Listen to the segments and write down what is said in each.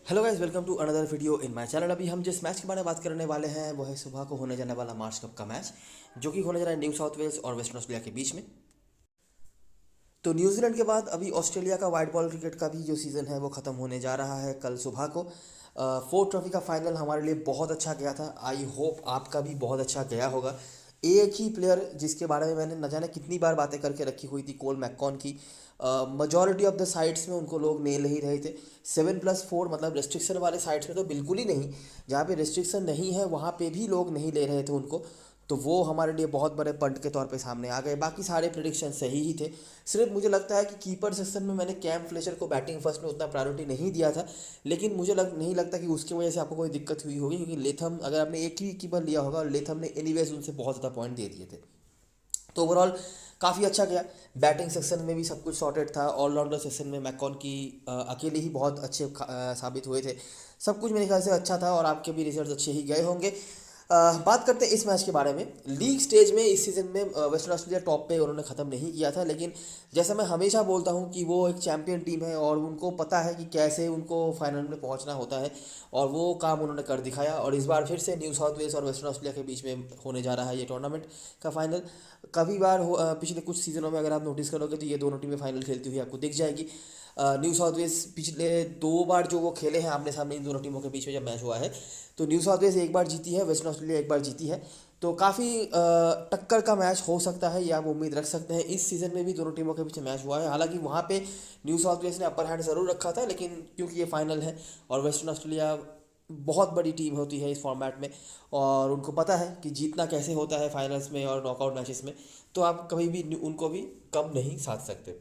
Hello guys, welcome to another video in my channel. अभी हम जिस मैच के बारे में बात करने वाले हैं वो है सुबह को होने जाने वाला मार्च कप का मैच, जो कि होने जा रहा है न्यू साउथ वेल्स और वेस्टर्न ऑस्ट्रेलिया के बीच में। तो न्यूजीलैंड के बाद अभी ऑस्ट्रेलिया का वाइट बॉल क्रिकेट का भी जो सीज़न है वो ख़त्म होने जा रहा है कल सुबह को। फोर्थ ट्रॉफी का फाइनल हमारे लिए बहुत अच्छा गया था। आई होप आपका भी बहुत अच्छा गया होगा। एक ही प्लेयर जिसके बारे में मैंने न जाने कितनी बार बातें करके रखी हुई थी, कोल मैककॉन की। मजॉरिटी ऑफ द साइट्स में उनको लोग नेल नहीं रहे थे। 7+4 मतलब रिस्ट्रिक्शन वाले साइट्स में तो बिल्कुल ही नहीं। जहाँ पे रिस्ट्रिक्शन नहीं है वहाँ पे भी लोग नहीं ले रहे थे उनको। तो वो हमारे लिए बहुत बड़े पंट के तौर पे सामने आ गए। बाकी सारे प्रिडिक्शन सही ही थे। सिर्फ मुझे लगता है कि कीपर सेक्शन में मैंने कैम फ्लेचर को बैटिंग फर्स्ट में उतना प्रायोरिटी नहीं दिया था। लेकिन मुझे नहीं लगता कि उसकी वजह से आपको कोई दिक्कत हुई होगी, क्योंकि लेथम, अगर आपने एक ही कीपर लिया होगा और लेथम ने एनीवेज उनसे बहुत ज़्यादा पॉइंट दे दिए थे। तो ओवरऑल काफ़ी अच्छा गया। बैटिंग सेक्शन में भी सब कुछ सॉर्टेड था। ऑलराउंडर सेक्शन में मैकॉन की अकेले ही बहुत अच्छे साबित हुए थे। सब कुछ मेरे ख्याल से अच्छा था और आपके भी रिजल्ट अच्छे ही गए होंगे। बात करते हैं इस मैच के बारे में। लीग स्टेज में इस सीज़न में वेस्टर्न ऑस्ट्रेलिया टॉप पे उन्होंने ख़त्म नहीं किया था, लेकिन जैसा मैं हमेशा बोलता हूँ कि वो एक चैंपियन टीम है और उनको पता है कि कैसे उनको फाइनल में पहुँचना होता है, और वो काम उन्होंने कर दिखाया। और इस बार फिर से न्यू साउथ वेल्स और वेस्टर्न ऑस्ट्रेलिया के बीच में होने जा रहा है ये टूर्नामेंट का फाइनल। कभी बार पिछले कुछ सीज़नों में अगर आप नोटिस करोगे तो ये दोनों टीमें फाइनल खेलती हुई आपको दिख जाएगी। न्यू साउथ वेल्स पिछले 2 बार जो वो खेले हैं आमने सामने इन दोनों टीमों के बीच में जब मैच हुआ है, तो न्यू साउथ वेल्स एक बार जीती है, वेस्टर्न ऑस्ट्रेलिया एक बार जीती है। तो काफ़ी टक्कर का मैच हो सकता है, ये आप उम्मीद रख सकते हैं। इस सीज़न में भी दोनों टीमों के बीच में मैच हुआ है, हालांकि वहाँ पे न्यू साउथ वेल्स ने अपर हैंड ज़रूर रखा था, लेकिन क्योंकि ये फाइनल है और वेस्टर्न ऑस्ट्रेलिया बहुत बड़ी टीम होती है इस फॉर्मेट में, और उनको पता है कि जीतना कैसे होता है फाइनल्स में और नॉकआउट मैचेस में, तो आप कभी भी उनको भी कम नहीं साध सकते।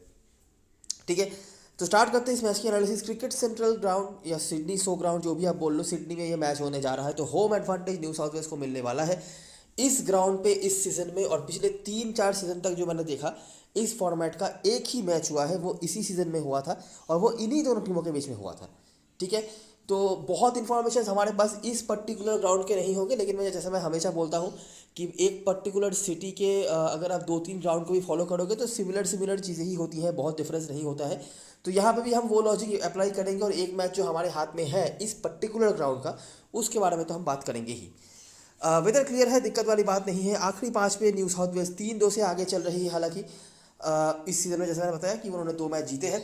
ठीक है, तो स्टार्ट करते हैं इस मैच की एनालिसिस। क्रिकेट सेंट्रल ग्राउंड या सिडनी सो ग्राउंड, जो भी आप बोल लो, सिडनी में ये मैच होने जा रहा है, तो home advantage New South Wales को मिलने वाला है इस ग्राउंड पे। इस सीज़न में और पिछले 3-4 सीज़न तक जो मैंने देखा, इस फॉर्मेट का एक ही मैच हुआ है, वो इसी सीज़न में हुआ था और वो इन्हीं दोनों टीमों के बीच में हुआ था। ठीक है, तो बहुत इन्फॉर्मेशन हमारे पास इस पर्टिकुलर ग्राउंड के नहीं होंगे, लेकिन मैं जैसे मैं हमेशा बोलता हूँ कि एक पर्टिकुलर सिटी के अगर आप 2-3 ग्राउंड को भी फॉलो करोगे तो सिमिलर सिमिलर चीज़ें ही होती हैं, बहुत डिफरेंस नहीं होता है। तो यहाँ पे भी हम वो लॉजिक अप्लाई करेंगे और एक मैच जो हमारे हाथ में है इस पर्टिकुलर ग्राउंड का, उसके बारे में तो हम बात करेंगे ही। वेदर क्लियर है, दिक्कत वाली बात नहीं है। आखिरी 5 पे न्यू साउथ वेल्स 3-2 से आगे चल रही है। हालांकि इस सीज़न में जैसा मैंने बताया कि उन्होंने 2 मैच जीते हैं।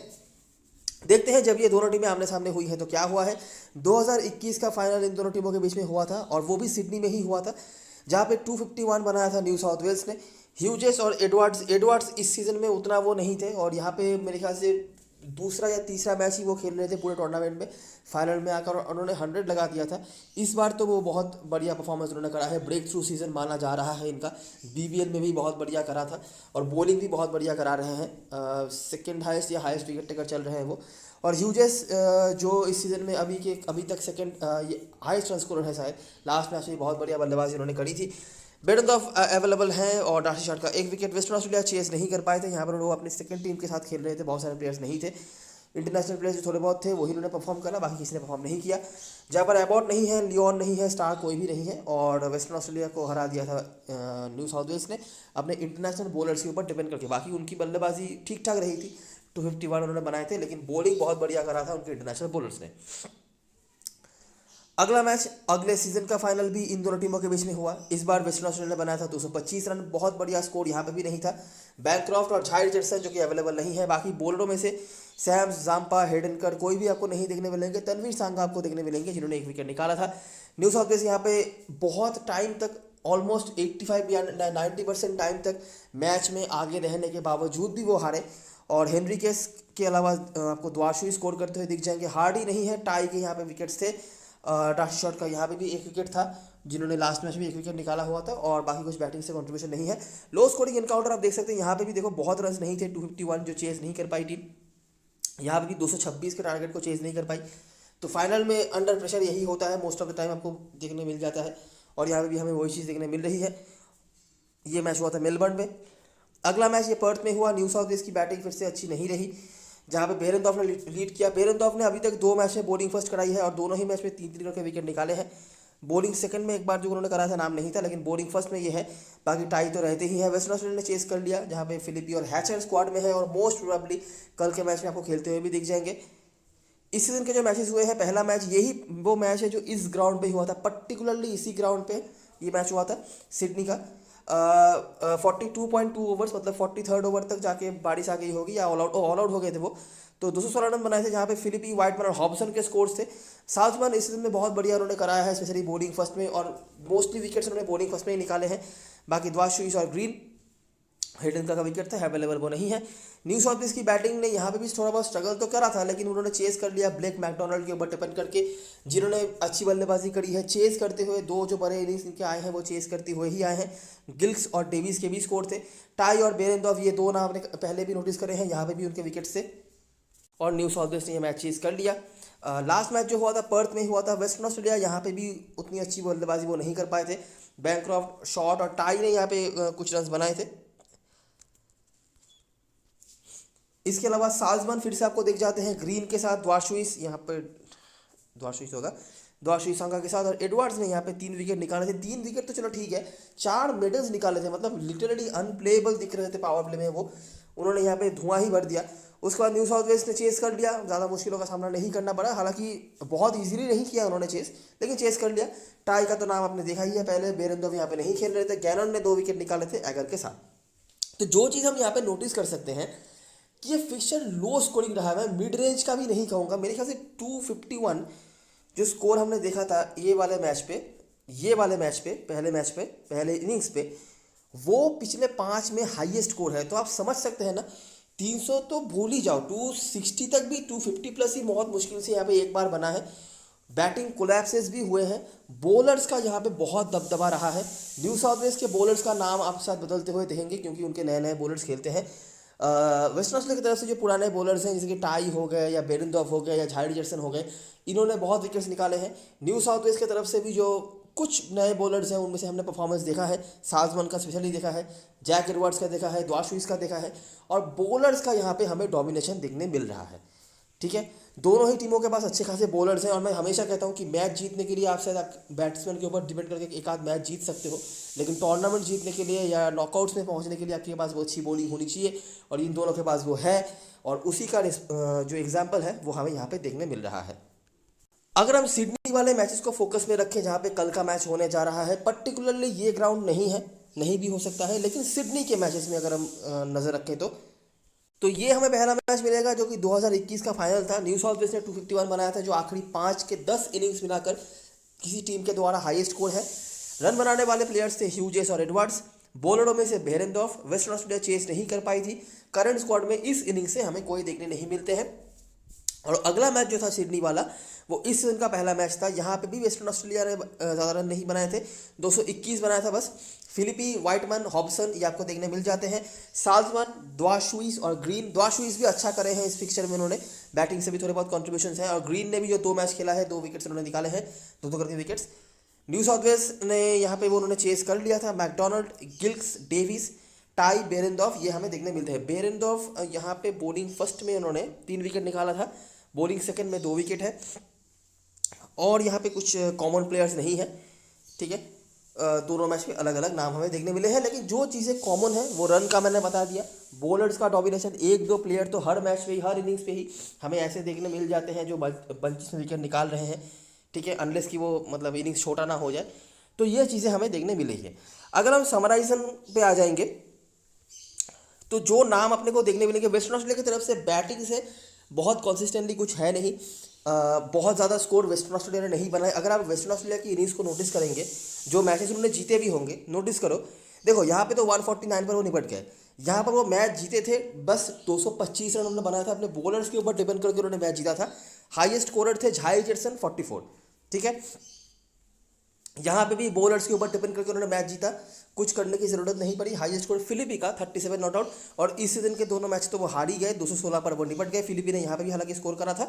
देखते हैं जब ये दोनों टीमें आमने सामने हुई हैं तो क्या हुआ है। 2021 का फाइनल इन दोनों टीमों के बीच में हुआ था और वो भी सिडनी में ही हुआ था, जहाँ पे 251 बनाया था न्यू साउथ वेल्स ने। ह्यूजेस और एडवर्ड्स इस सीज़न में उतना वो नहीं थे, और यहाँ पे मेरे ख्याल से दूसरा या तीसरा मैच ही वो खेल रहे थे पूरे टूर्नामेंट में। फाइनल में आकर उन्होंने 100 लगा दिया था। इस बार तो वो बहुत बढ़िया परफॉर्मेंस उन्होंने करा है, ब्रेक थ्रू सीज़न माना जा रहा है इनका। बीबीएल में भी बहुत बढ़िया करा था और बॉलिंग भी बहुत बढ़िया करा रहे हैं। सेकंड हाईएस्ट या हाईएस्ट विकेट टेकर चल रहे हैं वो। और ह्यूजेस जो इस सीज़न में अभी तक सेकंड हाईएस्ट रन स्कोरर है शायद। लास्ट मैच में बहुत बढ़िया बल्लेबाजी उन्होंने करी थी। बेटर ऑफ अवेलेबल हैं और डार्सी शॉट का 1 विकेट। वेस्टर्न ऑस्ट्रेलिया चेस नहीं कर पाए थे, यहाँ पर वो अपनी सेकंड टीम के साथ खेल रहे थे, बहुत सारे प्लेयर्स नहीं थे। इंटरनेशनल प्लेयर्स जो थोड़े बहुत थे वही उन्होंने परफॉर्म करा, बाकी किसी ने परफॉर्म नहीं किया। जहाँ पर एबॉट नहीं है, लियोन नहीं है, स्टार कोई भी नहीं है, और वेस्टर्न ऑस्ट्रेलिया को हरा दिया था न्यू साउथ वेल्स ने अपने इंटरनेशनल बॉलर्स के ऊपर डिपेंड करके। बाकी उनकी बल्लेबाजी ठीक ठाक रही थी, 251 उन्होंने बनाए थे, लेकिन बॉलिंग बहुत बढ़िया करा था उनके इंटरनेशनल बॉलर्स ने। अगला मैच अगले सीजन का फाइनल भी इन दोनों टीमों के बीच में हुआ। इस बार वेस्टर्न ऑस्ट्रेलिया ने बनाया था 225 रन, बहुत बढ़िया स्कोर यहाँ पे भी नहीं था। बैनक्रॉफ्ट और झाई रिचर्डसन जो कि अवेलेबल नहीं है। बाकी बॉलरों में से सैम्स, जाम्पा, हेडनकर कोई भी आपको नहीं देखने मिलेंगे। तनवीर सांगा आपको देखने मिलेंगे जिन्होंने 1 विकेट निकाला था। न्यू साउथ वेल्स यहाँ पे बहुत टाइम तक, ऑलमोस्ट 85 या 90% टाइम तक मैच में आगे रहने के बावजूद भी वो हारे। और हेनरी केस के अलावा आपको द्वारशु स्कोर करते हुए दिख जाएंगे। हार्डी नहीं है, टाई के यहाँ पे विकेट्स थे। डार्सी शॉट का यहाँ पे भी 1 विकेट था, जिन्होंने लास्ट मैच में 1 विकेट निकाला हुआ था, और बाकी कुछ बैटिंग से कंट्रीब्यूशन नहीं है। लो स्कोरिंग इनकाउंटर आप देख सकते हैं, यहाँ पे भी देखो बहुत रन नहीं थे। 251 जो चेज नहीं कर पाई टीम, यहाँ पे भी 226 के टारगेट को चेज नहीं कर पाई। तो फाइनल में अंडर प्रेशर यही होता है, मोस्ट ऑफ द टाइम आपको देखने मिल जाता है, और यहाँ पे भी हमें वही चीज़ देखने मिल रही है। ये मैच हुआ था मेलबर्न में। अगला मैच ये पर्थ में हुआ। न्यू साउथ वेल्स की बैटिंग फिर से अच्छी नहीं रही, जहाँ पे बेरेंदॉफ ने लीड किया। बेरेंदॉफ ने अभी तक 2 मैच में बॉलिंग फर्स्ट कराई है और दोनों ही मैच में 3-3 करके विकेट निकाले हैं। बॉलिंग सेकंड में एक बार जो उन्होंने करा था नाम नहीं था, लेकिन बॉलिंग फर्स्ट में ये है। बाकी टाई तो रहते ही है। वेस्टर्न ऑस्ट्रेलिया ने चेस कर लिया, जहाँ पे फिलिपी और हैचर स्क्वाड में है और मोस्ट प्रोबेबली कल के मैच में आपको खेलते हुए भी दिख जाएंगे। इस सीजन के जो मैचेस हुए हैं, पहला मैच यही वो मैच है जो इस ग्राउंड पे ही हुआ था, पर्टिकुलरली इसी ग्राउंड पे ये मैच हुआ था सिडनी का। 42.2 ओवर्स, मतलब 43rd ओवर तक जाके बारिश आ गई होगी या ऑल आउट हो गए थे वो। तो 216 रन बनाए थे, जहाँ पे फिलिपी, वाइटमैन और हॉब्सन के स्कोर्स थे। साउथमैन इस सीजन में बहुत बढ़िया उन्होंने कराया है, स्पेशली बॉलिंग फर्स्ट में, और मोस्टली विकेट्स उन्होंने बॉलिंग फर्स्ट में ही निकाले हैं। बाकी द्वाशुइस और ग्रीन, हेडन का विकेट था, अवेलेबल वो नहीं है। न्यू साउथ वेल्स की बैटिंग ने यहाँ पे भी थोड़ा बहुत स्ट्रगल तो करा था, लेकिन उन्होंने चेस कर लिया ब्लेक मैकडोनल्ड के ऊपर डिपेंड करके, जिन्होंने अच्छी बल्लेबाजी करी है चेस करते हुए। दो जो बड़े इनिंग्स इनके आए हैं वो चेस करते हुए ही आए हैं। गिल्स और डेविस के भी स्कोर थे। टाई और बेरेंडॉर्फ, ये दो नाम आपने पहले भी नोटिस करे हैं, यहाँ पे भी उनके विकेट्स थे, और न्यू साउथ वेल्स ने ये मैच चेस कर लिया। लास्ट मैच जो हुआ था पर्थ में हुआ था, वेस्टर्न ऑस्ट्रेलिया, यहाँ पे भी उतनी अच्छी बल्लेबाजी वो नहीं कर पाए थे। बैनक्रॉफ्ट, शॉट और टाई ने यहाँ पे कुछ रन बनाए थे। इसके अलावा साल्जमैन फिर से आपको दिख जाते हैं ग्रीन के साथ, द्वाशुइस यहाँ पे द्वाशुइस होगा, द्वाशुइसांगा के साथ, और एडवर्ड्स ने यहाँ पे 3 विकेट निकाले थे। 3 विकेट तो चलो ठीक है, 4 मेडल्स निकाले थे, मतलब लिटरली अनप्लेएबल दिख रहे थे पावर प्ले में वो। उन्होंने यहाँ पे धुआं ही भर दिया। उसके बाद न्यू साउथ वेल्स ने चेस कर लिया, ज़्यादा मुश्किलों का सामना नहीं करना पड़ा, हालांकि बहुत इजीली नहीं किया उन्होंने चेस, लेकिन चेस कर लिया। टाई का तो नाम आपने देखा ही है पहले, बेरेंडॉर्फ यहाँ पे नहीं खेल रहे थे, गैलन ने 2 विकेट निकाले थे एगर के साथ। तो जो चीज़ हम यहाँ पे नोटिस कर सकते हैं कि ये फिक्सचर लो स्कोरिंग रहा है, मैं मिड रेंज का भी नहीं कहूँगा, मेरे ख्याल से 251 जो स्कोर हमने देखा था ये वाले मैच पे, पहले इनिंग्स पे, वो पिछले 5 में हाईएस्ट स्कोर है। तो आप समझ सकते हैं ना, 300 तो भूल ही जाओ, 260 तक भी, 250 प्लस ही बहुत मुश्किल से यहाँ पे एक बार बना है। बैटिंग कोलैप्सेस भी हुए हैं, बॉलर्स का यहाँ पे बहुत दबदबा रहा है। न्यू साउथ वेल्स के बॉलर्स का नाम आप साथ बदलते हुए देखेंगे, क्योंकि उनके नए नए बॉलर्स खेलते हैं। वेस्टर्न ऑस्ट्रेलिया की तरफ से जो पुराने बॉलर्स हैं, जैसे कि टाई हो गए या बेरेंडॉर्फ हो गए या झाइल रिचर्डसन हो गए, इन्होंने बहुत विकेट्स निकाले हैं। न्यू साउथ वेल्स की तरफ से भी जो कुछ नए बॉलर्स हैं, उनमें से हमने परफॉर्मेंस देखा है, साल्जमैन का स्पेशली देखा है, जैक एडवर्ड्स का देखा है, द्वाशुइस का देखा है, और बॉलर्स का यहाँ पे हमें डोमिनेशन देखने मिल रहा है। ठीक है, दोनों ही टीमों के पास अच्छे खासे बॉलर्स हैं, और मैं हमेशा कहता हूँ कि मैच जीतने के लिए आप शायद बैट्समैन के ऊपर डिपेंड करके एक आध मैच जीत सकते हो, लेकिन टूर्नामेंट जीतने के लिए या नॉकआउट्स में पहुँचने के लिए आपके पास वो अच्छी बॉलिंग होनी चाहिए, और इन दोनों के पास वो है, और उसी का जो एग्जाम्पल है वो हमें यहाँ पे देखने मिल रहा है। अगर हम सिडनी वाले मैचेस को फोकस में रखें, जहाँ पे कल का मैच होने जा रहा है, पर्टिकुलरली ये ग्राउंड नहीं है, नहीं भी हो सकता है, लेकिन सिडनी के मैचेस में अगर हम नज़र रखें तो ये हमें पहला मैच मिलेगा जो कि 2021 का फाइनल था। न्यू साउथ वेल्स ने 251 बनाया था, जो आखिरी 5 के 10 इनिंग्स मिलाकर किसी टीम के द्वारा हाईएस्ट स्कोर है। रन बनाने वाले प्लेयर्स थे ह्यूजेस और एडवर्ड्स, बॉलरों में से बेरेंडॉर्फ। वेस्टर्न ऑस्ट्रेलिया चेस नहीं कर पाई थी। करंट स्क्वाड में इस इनिंग से हमें कोई देखने नहीं मिलते हैं। और अगला मैच जो था सिडनी वाला, वो इस सीजन का पहला मैच था। यहाँ पे भी वेस्टर्न ऑस्ट्रेलिया ने ज़्यादा रन नहीं बनाए थे, 221 बनाया था बस। फिलिपी, वाइटमैन, हॉब्सन ये आपको देखने मिल जाते हैं। साल्जमैन, द्वाशुइस और ग्रीन, द्वाशुइस भी अच्छा करे हैं इस फिक्चर में, उन्होंने बैटिंग से भी थोड़े बहुत कॉन्ट्रीब्यूशन हैं, और ग्रीन ने भी जो 2 मैच खेला है 2 विकेट्स उन्होंने निकाले हैं, 2-2 करके विकेट्स। न्यू साउथ वेल्स ने यहाँ पे वो उन्होंने चेस कर लिया था। मैकडोनल्ड, गिल्स, डेविस, टाई, बेरेंडॉर्फ ये हमें देखने मिलते हैं। बेरेंडॉर्फ यहाँ पे बॉलिंग फर्स्ट में उन्होंने 3 विकेट निकाला था, बॉलिंग सेकंड में 2 विकेट है, और यहाँ पे कुछ कॉमन प्लेयर्स नहीं है। ठीक है, दोनों मैच में अलग अलग नाम हमें देखने मिले हैं, लेकिन जो चीज़ें कॉमन है वो रन का मैंने बता दिया, बॉलर्स का डोमिनेशन, 1-2 प्लेयर तो हर मैच पे ही, हर इनिंग्स पे ही हमें ऐसे देखने मिल जाते हैं जो बंचेस में विकेट निकाल रहे हैं। ठीक है, अनलेस कि वो मतलब इनिंग्स छोटा ना हो जाए, तो ये चीज़ें हमें देखने मिली है। अगर हम समराइजन पे आ जाएंगे तो जो नाम अपने को देखने मिलेंगे, वेस्टर्न ऑस्ट्रेलिया की तरफ से बैटिंग से बहुत कंसिस्टेंटली कुछ है नहीं। बहुत ज़्यादा स्कोर वेस्टर्न ऑस्ट्रेलिया ने नहीं बनाए। अगर आप वेस्टर्न ऑस्ट्रेलिया की इनिंग्स को नोटिस करेंगे, जो मैचेस उन्होंने जीते भी होंगे, नोटिस करो, देखो यहाँ पे तो 149 पर वो निपट गए। यहाँ पर वो मैच जीते थे, बस 225 रन उन्होंने बनाया था, अपने बॉलर्स के ऊपर डिपेंड करके उन्होंने मैच जीता था। हाईएस्ट स्कोरर थे झाइल रिचर्डसन 44। ठीक है, यहाँ पे भी बॉलर्स के ऊपर डिपेंड करके उन्होंने मैच जीता, कुछ करने की जरूरत नहीं पड़ी। हाईएस्ट स्कोर फिलिपी का 37 नॉट आउट, और इस सीजन के दोनों मैच तो वो हार ही गए, 216 पर वो निपट गए। फिलिपी ने यहाँ पे भी हालांकि स्कोर करा था,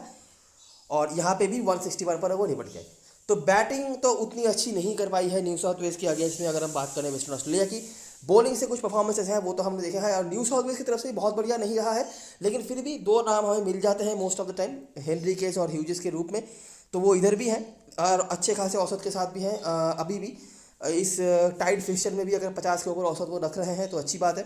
और यहाँ पे भी 161 पर वो निपट गए। तो बैटिंग तो उतनी अच्छी नहीं कर पाई है न्यू साउथ वेल्स के अगेंस्ट में। अगर हम बात करें वेस्टर्न ऑस्ट्रेलिया की, बॉलिंग से कुछ परफॉर्मेंसेस हैं वो तो हमने देखे हैं, और न्यू साउथ वेल्स की तरफ से बहुत बढ़िया नहीं रहा है, लेकिन फिर भी 2 नाम हमें मिल जाते हैं most of the time, Henry case और ह्यूजेस के रूप में। तो वो इधर भी हैं और अच्छे खासे औसत के साथ भी हैं। अभी भी इस टाइट फिक्सचर में भी अगर 50 के ऊपर औसत वो रख रहे हैं तो अच्छी बात है।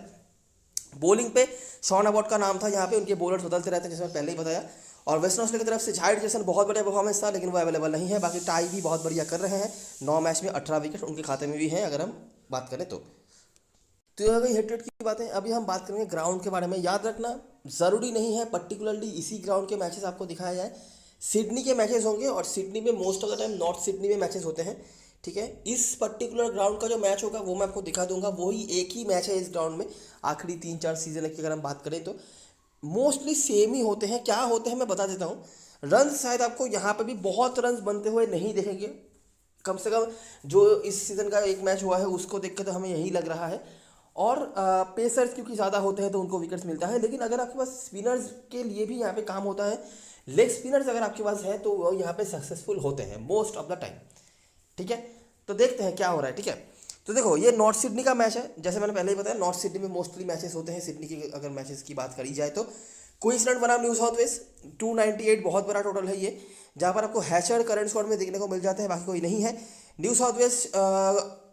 बॉलिंग पे शॉन अबॉट का नाम था, यहाँ पे उनके बॉलर्स बदलते रहते हैं, जैसे मैं पहले ही बताया। और वेस्टर्न ऑस्ट्रेलिया की तरफ से जायड जेसन बहुत बढ़िया परफॉर्मेंस था, लेकिन वो अवेलेबल नहीं है। बाकी टाई भी बहुत बढ़िया कर रहे हैं, 9 मैच में 18 विकेट उनके खाते में भी हैं अगर हम बात करें तो ये हो गई हेड टू हेड की बातें। अभी हम बात करेंगे ग्राउंड के बारे में। याद रखना ज़रूरी नहीं है पर्टिकुलरली इसी ग्राउंड के मैचेस आपको दिखाया जाए, सिडनी के मैचेस होंगे और सिडनी में most of the time north Sydney में मैचेस होते हैं, ठीक है। इस पर्टिकुलर ग्राउंड का जो मैच होगा वो मैं आपको दिखा दूंगा, वही एक ही मैच है इस ग्राउंड में। आखिरी 3-4 सीजन की अगर हम बात करें तो मोस्टली सेम ही होते हैं। क्या होते हैं मैं बता देता हूँ। रन शायद आपको यहाँ पे भी बहुत रन बनते हुए नहीं देखेंगे, कम से कम जो इस सीज़न का एक मैच हुआ है उसको देख के तो हमें यही लग रहा है। और पेसर्स क्योंकि ज़्यादा होते हैं तो उनको विकेट्स मिलता है, लेकिन अगर आपके पास स्पिनर्स के लिए भी यहाँ पे काम होता है, लेग स्पिनर्स अगर आपके पास है तो वो यहाँ पे सक्सेसफुल होते हैं मोस्ट ऑफ द टाइम, ठीक है। तो देखते हैं क्या हो रहा है, ठीक है। तो देखो ये नॉर्थ सिडनी का मैच है, जैसे मैंने पहले ही बताया नॉर्थ सिडनी में मोस्टली मैचेस होते हैं। सिडनी की अगर मैचेस की बात करी जाए तो क्वींसलैंड बनाम न्यू साउथ वेल्स 298 बहुत बड़ा टोटल है ये, जहाँ पर आपको हैचर करंट स्क्वाड में देखने को मिल जाते हैं, बाकी कोई नहीं है। न्यू साउथ वेल्स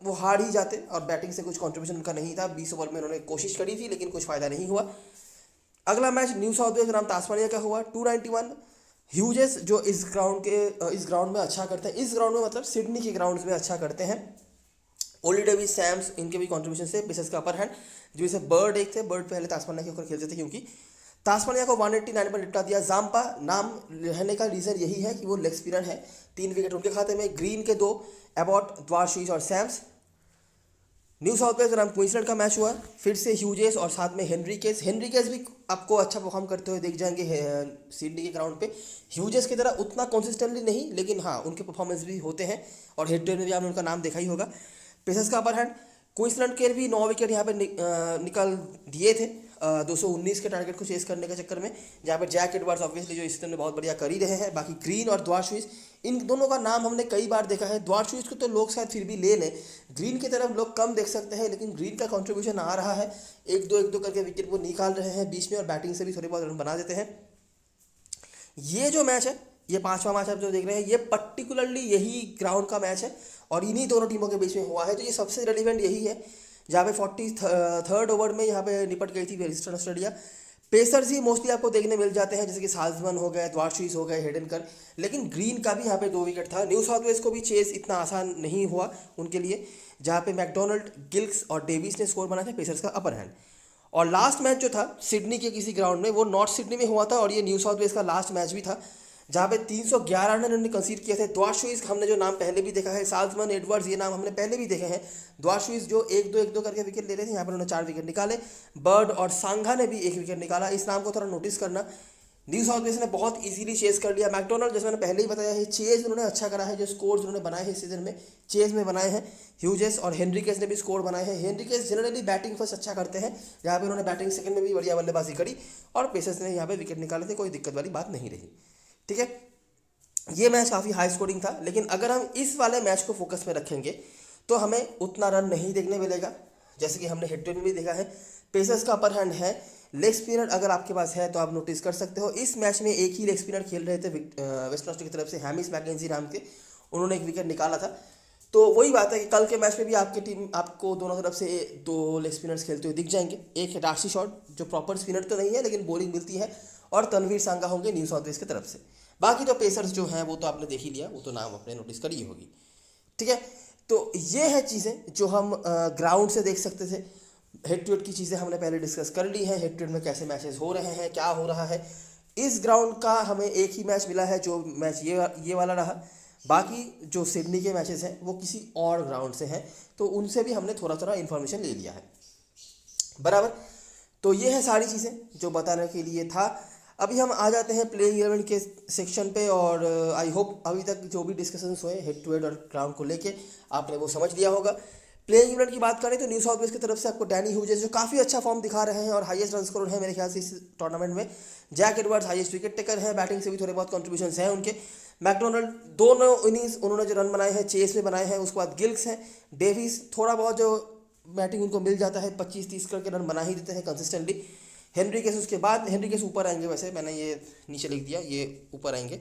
वो हार ही जाते और बैटिंग से कुछ कंट्रीब्यूशन उनका नहीं था। 20 ओवर में उन्होंने कोशिश करी थी लेकिन कुछ फायदा नहीं हुआ। अगला मैच न्यू साउथ वेल्स बनाम तास्मानिया का हुआ 291। ह्यूजेस जो इस ग्राउंड में अच्छा करते हैं, इस ग्राउंड में मतलब सिडनी के ग्राउंड्स में अच्छा करते हैं। ओली डेविस, सैम्स, इनके भी कंट्रीब्यूशन से पेसर्स का अपर हैंड, जो इसे बर्ड एक थे। बर्ड पहले तास्मानिया के ऊपर खेलते थे क्योंकि तास्मानिया को 189 पर निपटा दिया। जाम्पा नाम रहने का रीज़न यही है कि वो लेग स्पिनर है, 3 विकेट उनके खाते में। ग्रीन के 2, एबॉट, द्वारशीष और सैम्स। न्यू साउथ वेल्स बनाम क्वींसलैंड का मैच हुआ, फिर से ह्यूजेस और साथ में हेनरी केस भी आपको अच्छा परफॉर्म करते हुए दिख जाएंगे सिडनी के ग्राउंड पे। ह्यूजेस की तरह उतना कंसिस्टेंटली नहीं, लेकिन हाँ उनके परफॉर्मेंस भी होते हैं और हेड टू हेड में भी आपने उनका नाम देखा ही होगा। पेसर्स का अपर हैंड, क्वींसलैंड के भी 9 विकेट यहाँ पे निकल दिए थे 219 के टारगेट को चेस करने के चक्कर में, जहाँ पर जैक एडवर्ड्स ऑब्वियसली जो इस सीजन में बहुत बढ़िया कर ही रहे हैं। बाकी ग्रीन और द्वारशीष, इन दोनों का नाम हमने कई बार देखा है। द्वारशीष को तो लोग शायद फिर भी ले लें, ग्रीन की तरफ लोग कम देख सकते हैं, लेकिन ग्रीन का कंट्रीब्यूशन आ रहा है। एक दो करके विकेट वो निकाल रहे हैं बीच में और बैटिंग से भी थोड़े बहुत रन बना देते हैं। ये जो मैच है, ये 5वां मैच आप जो देख रहे हैं, ये पर्टिकुलरली यही ग्राउंड का मैच है और इन्हीं दोनों टीमों के बीच में हुआ है। तो ये सबसे रेलिवेंट यही है जहाँ पे 43rd ओवर में यहाँ पे निपट गई थी वेस्टर्न ऑस्ट्रेलिया। पेसर्स ही मोस्टली आपको देखने मिल जाते हैं, जैसे कि साल्जमन हो गए, द्वारशीष हो गए, हेडनकर, लेकिन ग्रीन का भी यहाँ पे 2 विकेट था। न्यू साउथ वेल्स को भी चेस इतना आसान नहीं हुआ उनके लिए, जहाँ पे मैकडोनल्ड, गिल्स और डेविस ने स्कोर बनाया था, पेसर्स का अपर हैंड। और लास्ट मैच जो था सिडनी के किसी ग्राउंड में, वो नॉर्थ सिडनी में हुआ था और ये न्यू साउथ वेल्स का लास्ट मैच भी था, जहाँ पे 311 रन उन्होंने कंसीड किए थे। द्वारशीष हमने जो नाम पहले भी देखा है, साल्जमन, एडवर्ड्स, ये नाम हमने पहले भी देखे हैं। द्वारशीष जो 1-2 करके विकेट ले रहे थे, यहाँ पर उन्होंने 4 विकेट निकाले। बर्ड और सांघा ने भी 1 विकेट निकाला। इस नाम को थोड़ा नोटिस करना। न्यू साउथ वेल्स ने बहुत इजीली चेस कर लिया। मैकडोनल्ड, जैसे मैंने पहले ही बताया है, चेज उन्होंने अच्छा करा है। जो स्कोर्स उन्होंने बनाए हैं इस सीजन में, चेज में बनाए हैं। ह्यूजेस और हेनरिकेस ने भी स्कोर बनाए हैं। हेनरिकेस जनरली बैटिंग फर्स्ट अच्छा करते हैं, जहाँ पे उन्होंने बैटिंग सेकंड में भी बढ़िया बल्लेबाजी करी और पेसर्स ने यहाँ पे विकेट निकाले थे, कोई दिक्कत वाली बात नहीं रही, ठीक है। ये मैच काफ़ी हाई स्कोरिंग था, लेकिन अगर हम इस वाले मैच को फोकस में रखेंगे तो हमें उतना रन नहीं देखने मिलेगा, जैसे कि हमने हेड टू हेड में भी देखा है। पेसर्स का अपर हैंड है। लेग स्पिनर अगर आपके पास है तो आप नोटिस कर सकते हो, इस मैच में एक ही लेग स्पिनर खेल रहे थे वेस्टर्न ऑस्ट्रेलिया की तरफ से, हैमिस मैकेंजी नाम के, उन्होंने 1 विकेट निकाला था। तो वही बात है कि कल के मैच में भी आपकी टीम आपको दोनों तरफ से 2 लेग स्पिनर्स खेलते हुए दिख जाएंगे। एक है राशि शॉट, जो प्रॉपर स्पिनर तो नहीं है लेकिन बॉलिंग मिलती है, और तनवीर सांगा होंगे न्यू साउथ वेल्स की तरफ से। बाकी तो पेसर्स जो हैं वो तो आपने देख ही लिया, वो तो नाम अपने नोटिस करी होगी, ठीक है। तो ये है चीज़ें जो हम ग्राउंड से देख सकते थे। हेड टू हेड की चीज़ें हमने पहले डिस्कस कर ली हैं, हेड टू हेड में कैसे मैचेस हो रहे हैं, क्या हो रहा है। इस ग्राउंड का हमें एक ही मैच मिला है, जो मैच ये वाला रहा। बाकी जो सिडनी के मैचेस हैं वो किसी और ग्राउंड से हैं, तो उनसे भी हमने थोड़ा थोड़ा इन्फॉर्मेशन ले लिया है, बराबर। तो ये है सारी चीज़ें जो बताने के लिए था। अभी हम आ जाते हैं प्लेइंग 11 के सेक्शन पे, और आई होप अभी तक जो भी डिस्कशंस हुए हेड टू हेड और ग्राउंड को लेके आपने वो समझ लिया होगा। प्लेइंग 11 की बात करें तो न्यू साउथ वेल्स की तरफ से आपको डैनी ह्यूजेस जो काफ़ी अच्छा फॉर्म दिखा रहे हैं और हाईएस्ट रन स्कोर है मेरे ख्याल से इस टूर्नामेंट में। Jack Edwards highest wicket taker है, बैटिंग से भी थोड़े बहुत कॉन्ट्रीब्यूशन हैं उनके। मैकडोनल्ड दोनों इनिंग्स उन्होंने जो रन बनाए हैं चेस में बनाए हैं। उसके बाद गिल्स हैं, डेविस थोड़ा बहुत जो बैटिंग उनको मिल जाता है, 25-30 करके रन बना ही देते हैं कंसिस्टेंटली। हेनरी केस उसके बाद, हेनरी केस ऊपर आएंगे, वैसे मैंने ये नीचे लिख दिया, ये ऊपर आएंगे।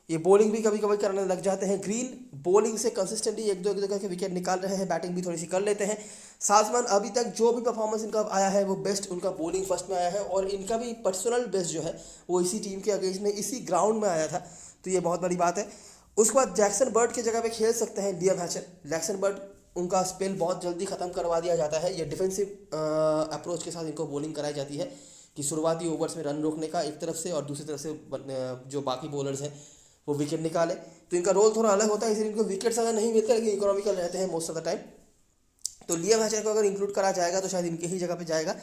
ये बॉलिंग भी कभी कभी करने लग जाते हैं। ग्रीन बॉलिंग से कंसिस्टेंटली एक दो करके विकेट निकाल रहे हैं, बैटिंग भी थोड़ी सी कर लेते हैं। साजमान अभी तक जो भी परफॉर्मेंस इनका आया है वो बेस्ट उनका बॉलिंग फर्स्ट में आया है, और इनका भी पर्सनल बेस्ट जो है वो इसी टीम के अगेंस्ट में इसी ग्राउंड में आया था, तो ये बहुत बड़ी बात है। उसके बाद जैक्सन बर्ड की जगह पे खेल सकते हैं लियाम हैचर। जैक्सन बर्ड उनका स्पेल बहुत जल्दी ख़त्म करवा दिया जाता है। ये डिफेंसिव अप्रोच के साथ इनको बॉलिंग कराई जाती है कि शुरुआती ओवर्स में रन रोकने का एक तरफ से, और दूसरी तरफ से जो बाकी बॉलर्स हैं वो विकेट निकाले। तो इनका रोल थोड़ा अलग होता है, इसलिए इनको विकेट ज़्यादा नहीं मिलते, लेकिन इकोनॉमिकल रहते हैं मोस्ट ऑफ द टाइम। तो लियाम हैचर को अगर इंक्लूड करा जाएगा तो शायद इनके ही जगह पे जाएगा।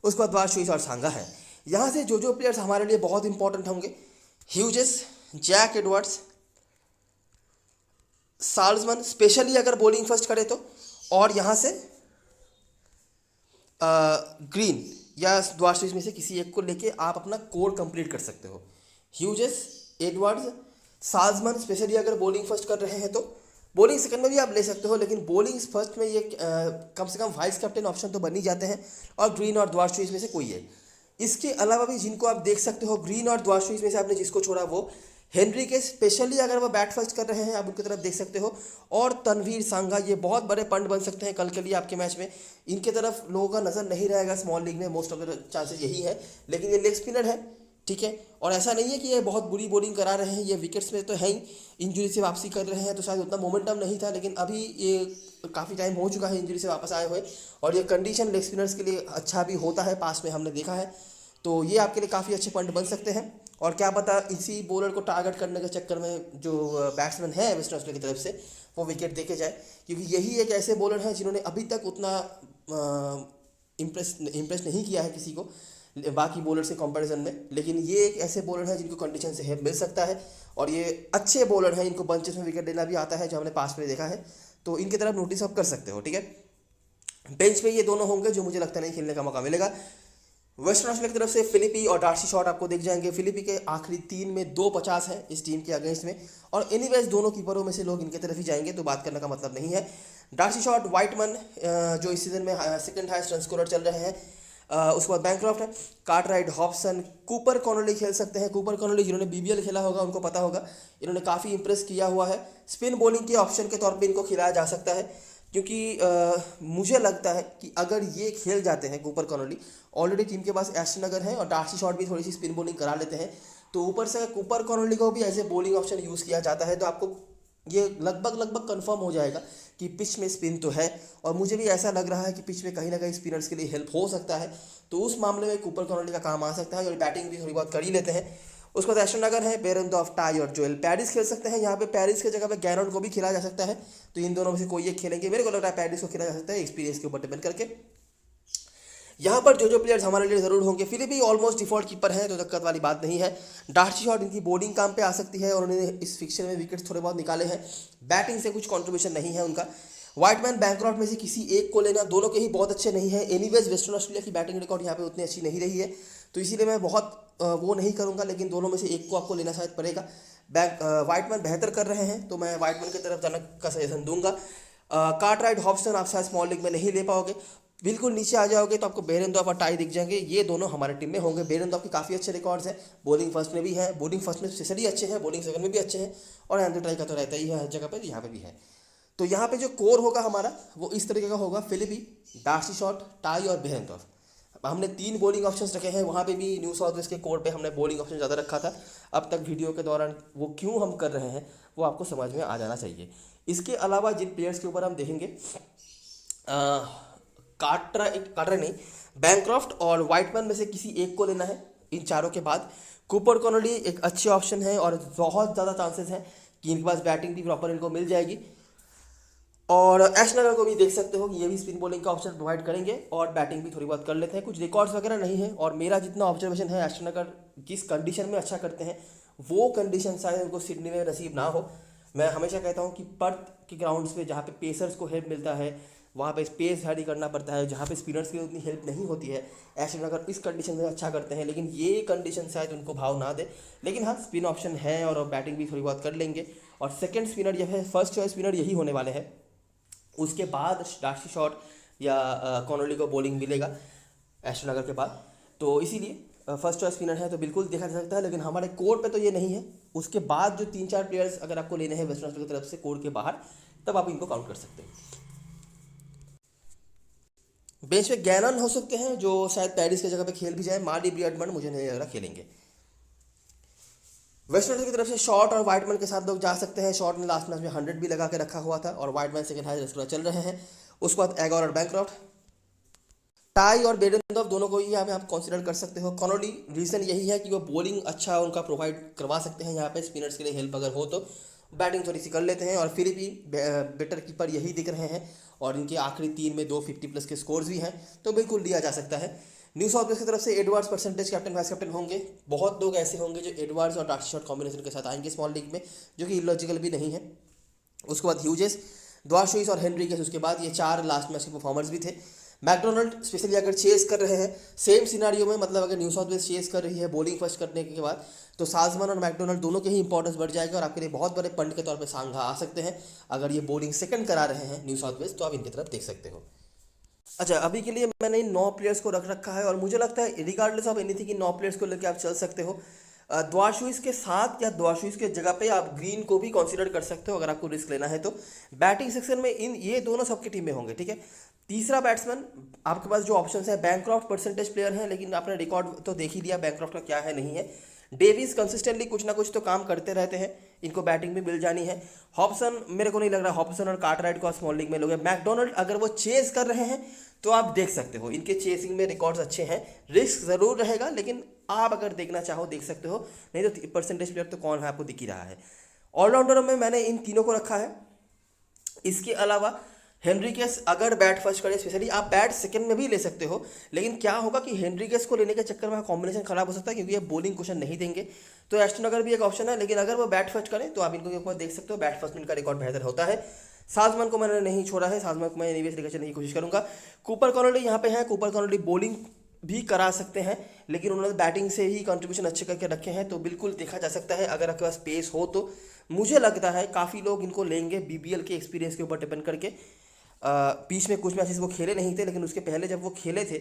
उसके बाद वार्शुइस और सांगा है। यहाँ से जो प्लेयर्स हमारे लिए बहुत इंपॉर्टेंट होंगे, ह्यूजेस, जैक एडवर्ड्स, साल्जमन, स्पेशली अगर बॉलिंग फर्स्ट करे तो, और यहाँ से ग्रीन या वार्शुइस में से किसी एक को लेके आप अपना कोर कंप्लीट कर सकते हो। ह्यूजेस, एडवर्ड्स, साल्जमन, स्पेशली अगर बॉलिंग फर्स्ट कर रहे हैं तो। बॉलिंग सेकंड में भी आप ले सकते हो, लेकिन बॉलिंग फर्स्ट में ये कम से कम वाइस कैप्टन ऑप्शन तो बन ही जाते हैं, और ग्रीन और द्वारशुइस में से कोई है। इसके अलावा भी जिनको आप देख सकते हो, ग्रीन और द्वारशुइस में से आपने जिसको छोड़ा वो हेनरी के, स्पेशली अगर वो बैट फर्स्ट कर रहे हैं आप उनकी तरफ देख सकते हो, और तनवीर सांगा, ये बहुत बड़े पंड बन सकते हैं कल के लिए आपके मैच में। इनके तरफ लोगों का नज़र नहीं रहेगा स्मॉल लीग में, मोस्ट ऑफ द चांसेस यही है, लेकिन ये लेग स्पिनर है, ठीक है। और ऐसा नहीं है कि ये बहुत बुरी बॉलिंग करा रहे हैं, ये विकेट्स में तो है ही, इंजरी से वापसी कर रहे हैं तो शायद उतना मोमेंटम नहीं था, लेकिन अभी ये काफ़ी टाइम हो चुका है इंजरी से वापस आए हुए, और ये कंडीशन लेग स्पिनर्स के लिए अच्छा भी होता है, पास में हमने देखा है। तो ये आपके लिए काफ़ी अच्छे पॉइंट बन सकते हैं, और क्या पता इसी बॉलर को टारगेट करने के चक्कर में जो बैट्समैन है वेस्टर्न ऑस्ट्रेलिया की तरफ से वो विकेट देके जाए, क्योंकि यही एक ऐसे बॉलर हैं जिन्होंने अभी तक उतना इम्प्रेस नहीं किया है किसी को बाकी बॉलर से कंपैरिजन में, लेकिन ये एक ऐसे बॉलर हैं जिनको कंडीशन से हेल्प मिल सकता है, और ये अच्छे बॉलर हैं, इनको बंचेस में विकेट लेना भी आता है जो हमने पास में देखा है, तो इनकी तरफ नोटिस आप कर सकते हो, ठीक है। बेंच में ये दोनों होंगे जो मुझे लगता नहीं खेलने का मौका मिलेगा। वेस्टर्न ऑस्ट्रेलिया की तरफ से फिलिपी और डार्सी शॉट आपको दिख जाएंगे। फिलिपी के आखिरी 3 में 2.50 है इस टीम के अगेंस्ट में, और एनीवेज दोनों कीपरों में से लोग इनके तरफ ही जाएंगे, तो बात करने का मतलब नहीं है। डार्सी शॉट, वाइटमन जो इस सीजन में सेकंड हाईएस्ट रन स्कोरर चल रहे हैं, उसके बाद बैंक्रॉफ्ट है, कार्टराइट, हॉब्सन, कूपर कॉनोली खेल सकते हैं। कूपर कॉनोली जिन्होंने बीबीएल खेला होगा उनको पता होगा, इन्होंने काफ़ी इंप्रेस किया हुआ है। स्पिन बॉलिंग के ऑप्शन के तौर पे इनको खिलाया जा सकता है, क्योंकि मुझे लगता है कि अगर ये खेल जाते हैं कूपर कॉनोली, ऑलरेडी टीम के पास एस्टन नगर है और डार्सी शॉट भी थोड़ी सी स्पिन बॉलिंग करा लेते हैं, तो ऊपर से अगर कूपर कॉनोली को भी as a bowling option use किया जाता है तो आपको ये लगभग कंफर्म हो जाएगा कि पिच में स्पिन तो है, और मुझे भी ऐसा लग रहा है कि पिच में कहीं ना कहीं स्पिनर्स के लिए हेल्प हो सकता है, तो उस मामले में कूपर कॉनोली का काम आ सकता है, और बैटिंग भी थोड़ी बहुत कर ही लेते हैं। उसके बाद एस्टन नगर है, बेरेंडोर्फ, टाई और जोएल पैरिस खेल सकते हैं। यहाँ पे पैरिस की जगह पे गैरन को भी खेला जा सकता है, तो इन दोनों में से कोई एक खेलेंगे। मेरे को लग रहा है पैरिस को खेला जा सकता है, एक्सपीरियंस के ऊपर डिपेंड करके। यहाँ पर जो प्लेयर्स हमारे लिए ज़रूर होंगे, फिलिपी ऑलमोस्ट डिफॉल्ट कीपर है तो दिक्कत वाली बात नहीं है। डार्सी शॉट इनकी बॉलिंग काम पे आ सकती है, और उन्होंने इस फिक्चर में विकेट्स थोड़े बहुत निकाले हैं, बैटिंग से कुछ कंट्रीब्यूशन नहीं है उनका। वाइटमैन, बैंक्रॉफ्ट में से किसी एक को लेना, दोनों के ही बहुत अच्छे नहीं है। एनीवेज वेस्टर्न ऑस्ट्रेलिया की बैटिंग रिकॉर्ड यहाँ पे उतनी अच्छी नहीं रही है, तो इसीलिए मैं बहुत वो नहीं करूँगा, लेकिन दोनों में से एक को आपको लेना शायद पड़ेगा। वाइटमैन बेहतर कर रहे हैं तो मैं वाइटमैन की तरफ जाने का सजेशन दूंगा। कार्टराइट, हॉब्सन आप शायद स्मॉल लीग में नहीं ले पाओगे। बिल्कुल नीचे आ जाओगे तो आपको बेरेंडोर्फ और टाई दिख जाएंगे, ये दोनों हमारे टीम में होंगे। बेरेंडोर्फ के काफ़ी अच्छे रिकॉर्ड्स हैं, बॉलिंग फर्स्ट में भी है, बॉलिंग फर्स्ट में स्पेशली अच्छे हैं, बॉलिंग सेकंड में भी अच्छे हैं, और एंड्रू टाई का तो रहता ही है हर जगह पर, यहाँ पे भी है। तो यहाँ पे जो कोर होगा हमारा वो इस तरीके का होगा, फिलिपी, डार्सी शॉट, टाई और बेरेंडोर्फ। हमने 3 बॉलिंग ऑप्शंस रखे हैं, वहाँ पे भी न्यू साउथ वेल्स के कोर पे हमने बॉलिंग ऑप्शन ज़्यादा रखा था। अब तक वीडियो के दौरान वो क्यों हम कर रहे हैं वो आपको समझ में आ जाना चाहिए। इसके अलावा जिन प्लेयर्स के ऊपर हम देखेंगे, कार्टर नहीं, बैंक्रॉफ्ट और वाइटमैन में से किसी एक को लेना है इन चारों के बाद। कूपर कॉनोली एक अच्छे ऑप्शन है, और बहुत ज़्यादा चांसेस हैं कि इनके पास बैटिंग भी प्रॉपर इनको मिल जाएगी। और एश नगर को भी देख सकते हो कि ये भी स्पिन बॉलिंग का ऑप्शन प्रोवाइड करेंगे, और बैटिंग भी थोड़ी बहुत कर लेते हैं। कुछ रिकॉर्ड्स वगैरह नहीं है, और मेरा जितना ऑब्जर्वेशन है एश नगर जिस कंडीशन में अच्छा करते हैं वो कंडीशन शायद उनको सिडनी में नसीब ना हो। मैं हमेशा कहता हूँ कि पर्थ के ग्राउंड्स पे जहाँ पे पेसर्स को हेल्प मिलता है वहाँ पे स्पेस हैरी करना पड़ता है, जहाँ पे स्पिनर्स की उतनी हेल्प नहीं होती है, एश नगर इस कंडीशन में अच्छा करते हैं, लेकिन ये कंडीशन शायद उनको भाव ना दे। लेकिन हाँ, स्पिन ऑप्शन है और बैटिंग भी थोड़ी बहुत कर लेंगे, और सेकेंड स्पिनर जो है, फर्स्ट चॉइस स्पिनर यही होने वाले हैं। उसके बाद डार्सी शॉट या कॉनोली को बॉलिंग मिलेगा एस्टन नगर के बाद, तो इसीलिए फर्स्ट चॉइस स्पिनर है तो बिल्कुल देखा जा सकता है, लेकिन हमारे कोर पे तो ये नहीं है। उसके बाद जो 3-4 प्लेयर्स अगर आपको लेने हैं वेस्टर्न ऑस्ट्रेलिया की तरफ से कोर के बाहर, तब आप इनको काउंट कर सकते हैं। बेंच पे गैनन हो सकते हैं जो शायद पेरिस की जगह पे खेल भी जाए। मार्डी ब्रियडमन मुझे नहीं लग रहा खेलेंगे। वेस्ट इंडीज की तरफ से शॉर्ट और वाइटमैन के साथ लोग जा सकते हैं। शॉर्ट ने लास्ट मैच में 100 भी लगा के रखा हुआ था और वाइटमैन सेकंड हाईएस्ट स्कोरर चल रहे हैं। उसके बाद एगोर और बैंक्रॉफ्ट, टाई और बेडेनडॉर्फ दोनों को ही यहाँ पे आप कंसीडर कर सकते हो। कॉनोली, रीज़न यही है कि वो बॉलिंग अच्छा उनका प्रोवाइड करवा सकते हैं यहाँ पे, स्पिनर्स के लिए हेल्प अगर हो तो बैटिंग थोड़ी सी कर लेते हैं। और फिलिपी बेटर कीपर यही दिख रहे हैं और इनके आखिरी 3 में 2 50+ के स्कोर्स भी हैं, तो बिल्कुल लिया जा सकता है। न्यू साउथ वेल्स की तरफ से Edwards percentage captain vice captain होंगे। बहुत लोग ऐसे होंगे जो एडवर्ड्स और डार्सी शॉट कॉम्बिनेशन के साथ आएंगे स्मॉल लीग में, जो कि इलॉजिकल भी नहीं है। उसके बाद ह्यूजेस, द्वाशुइस और हेनरिकेस, उसके बाद ये 4 लास्ट मैच के परफॉर्मर्स भी थे। मैकडोनल्ड स्पेशली अगर चेस कर रहे हैं सेम सिनारियो में, मतलब अगर न्यू साउथ वेल्स चेस कर रही है बॉलिंग फर्स्ट करने के बाद, तो साजमन और मैकडोनल्ड दोनों के ही इंपॉर्टेंस बढ़ जाएगा और आपके लिए बहुत बड़े पंड के तौर पे सांघा आ सकते हैं। अगर ये बॉलिंग सेकंड करा रहे हैं न्यू साउथ वेल्स, तो आप इनकी तरफ देख सकते हो। अच्छा, अभी के लिए मैंने इन 9 प्लेयर्स को रख रखा है और मुझे लगता है regardless of anything in 9 players को लेकर आप चल सकते हो। द्वाशुइस के साथ या द्वाशुइस के जगह पे आप ग्रीन को भी कंसीडर कर सकते हो अगर आपको रिस्क लेना है तो। बैटिंग सेक्शन में इन ये दोनों सबकी टीम में होंगे, ठीक है। तीसरा बैट्समैन आपके पास जो ऑप्शन है, बैंक्रॉफ्ट परसेंटेज प्लेयर है, लेकिन आपने रिकॉर्ड तो देख ही लिया बैंक्रॉफ्ट का क्या है नहीं है। डेविस कंसिस्टेंटली कुछ ना कुछ तो काम करते रहते हैं, इनको बैटिंग भी मिल जानी है। हॉब्सन, मेरे को नहीं लग रहा हॉब्सन और कार्टराइट को स्मॉल लीग में लोगे। मैकडोनल्ड अगर वो चेस कर रहे हैं तो आप देख सकते हो, इनके चेसिंग में रिकॉर्ड्स अच्छे हैं। रिस्क ज़रूर रहेगा, लेकिन आप अगर देखना चाहो देख सकते हो, नहीं तो परसेंटेज प्लेयर तो कौन है आपको दिख ही रहा है। ऑलराउंडर में मैंने इन तीनों को रखा है। इसके अलावा हेनरिकेस अगर बैट फर्स्ट करे, स्पेशली आप बैट सेकंड में भी ले सकते हो, लेकिन क्या होगा कि हेनरिकेस को लेने के चक्कर में कॉम्बिनेशन खराब हो सकता है क्योंकि ये बॉलिंग क्वेश्चन नहीं देंगे। तो एस्टन अगर भी एक ऑप्शन है, लेकिन अगर वो बैट फर्स्ट करें तो आप इनको ऊपर देख सकते हो, बैट फर्स्ट में इनका रिकॉर्ड बेहतर होता है। साजमन को मैंने नहीं छोड़ा है, साजमन को मैं एनीवेज लेकर चलने की कोशिश करूंगा। कूपर कॉनोली यहाँ पे है, कूपर कॉनोली बॉलिंग भी करा सकते हैं, लेकिन उन्होंने बैटिंग से ही कंट्रीब्यूशन अच्छे करके रखे हैं, तो बिल्कुल देखा जा सकता है अगर आपके पास स्पेस हो तो। मुझे लगता है काफ़ी लोग इनको लेंगे बीबीएल के एक्सपीरियंस के ऊपर डिपेंड करके। बीच में कुछ मैचेस वो खेले नहीं थे, लेकिन उसके पहले जब वो खेले थे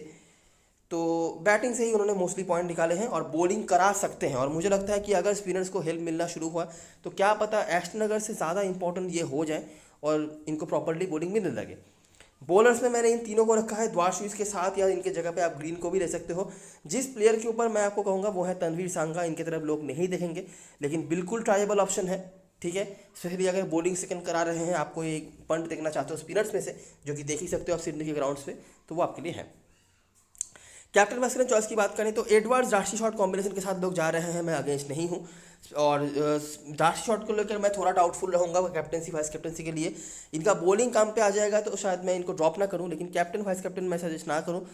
तो बैटिंग से ही उन्होंने मोस्टली पॉइंट निकाले हैं और बॉलिंग करा सकते हैं। और मुझे लगता है कि अगर स्पिनर्स को हेल्प मिलना शुरू हुआ तो क्या पता एस्टन अगर से ज़्यादा इंपॉर्टेंट ये हो जाए और इनको प्रॉपरली बॉलिंग मिलने लगे। बॉलर्स में मैंने इन तीनों को रखा है, द्वाशुइस के साथ या इनके जगह पे आप ग्रीन को भी ले सकते हो। जिस प्लेयर के ऊपर मैं आपको कहूँगा वो है तनवीर सांगा, इनकी तरफ लोग नहीं देखेंगे, लेकिन बिल्कुल ट्रायबल ऑप्शन है, ठीक है। स्पेशली अगर बॉलिंग सेकंड करा रहे हैं, आपको एक पंट देखना चाहते हो स्पिनर्स में से, जो कि देख ही सकते हो आप सिडनी के ग्राउंड्स पे, तो वो आपके लिए है। कैप्टन वाइस कैप्टन चॉइस की बात करें तो एडवर्ड्स डार्सी शॉट कॉम्बिनेशन के साथ लोग जा रहे हैं, मैं अगेंस्ट नहीं हूँ। और डार्सी शॉट को लेकर मैं थोड़ा डाउटफुल रहूँगा कैप्टनसी वाइस कैप्टनसी के लिए। इनका बॉलिंग काम पे आ जाएगा तो शायद मैं इनको ड्रॉप ना करूँ, लेकिन कैप्टन वाइस कैप्टन मैं सजेस्ट ना करूँ।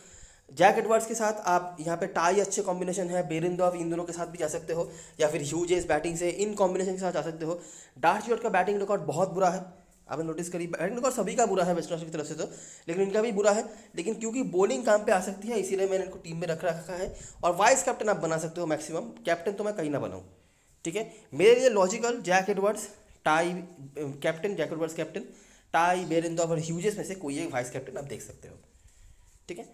जैक एडवर्ड्स के साथ आप यहाँ पे टाई अच्छे कॉम्बिनेशन है, बेरेंडॉर्फ इन दोनों के साथ भी जा सकते हो, या फिर ह्यूजेस बैटिंग से इन कॉम्बिनेशन के साथ जा सकते हो। डार्सी शॉट का बैटिंग रिकॉर्ड बहुत बुरा है, आपने नोटिस करी, बैटिंग रिकॉर्ड सभी का बुरा है वेस्ट इंडीज की तरफ से तो, लेकिन इनका भी बुरा है। लेकिन क्योंकि बॉलिंग काम पे आ सकती है इसीलिए मैंने इनको टीम में रख रखा है। और वाइस कैप्टन आप बना सकते हो मैक्सिमम, कैप्टन तो मैं कहीं ना बनाऊँ, ठीक है। मेरे लिए logical Jack Edwards, tie captain, Jack Edwards captain, tie, बेरेंडॉर्फ और ह्यूजेस में से कोई एक वाइस कैप्टन आप देख सकते हो, ठीक है।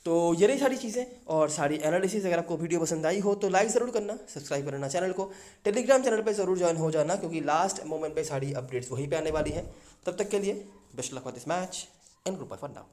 तो ये रही सारी चीज़ें और सारी एनालिसिस। अगर आपको वीडियो पसंद आई हो तो लाइक ज़रूर करना, सब्सक्राइब करना चैनल को, टेलीग्राम चैनल पे ज़रूर ज्वाइन हो जाना, क्योंकि लास्ट मोमेंट पे सारी अपडेट्स वहीं पे आने वाली हैं। तब तक के लिए best luck for this match and group for now.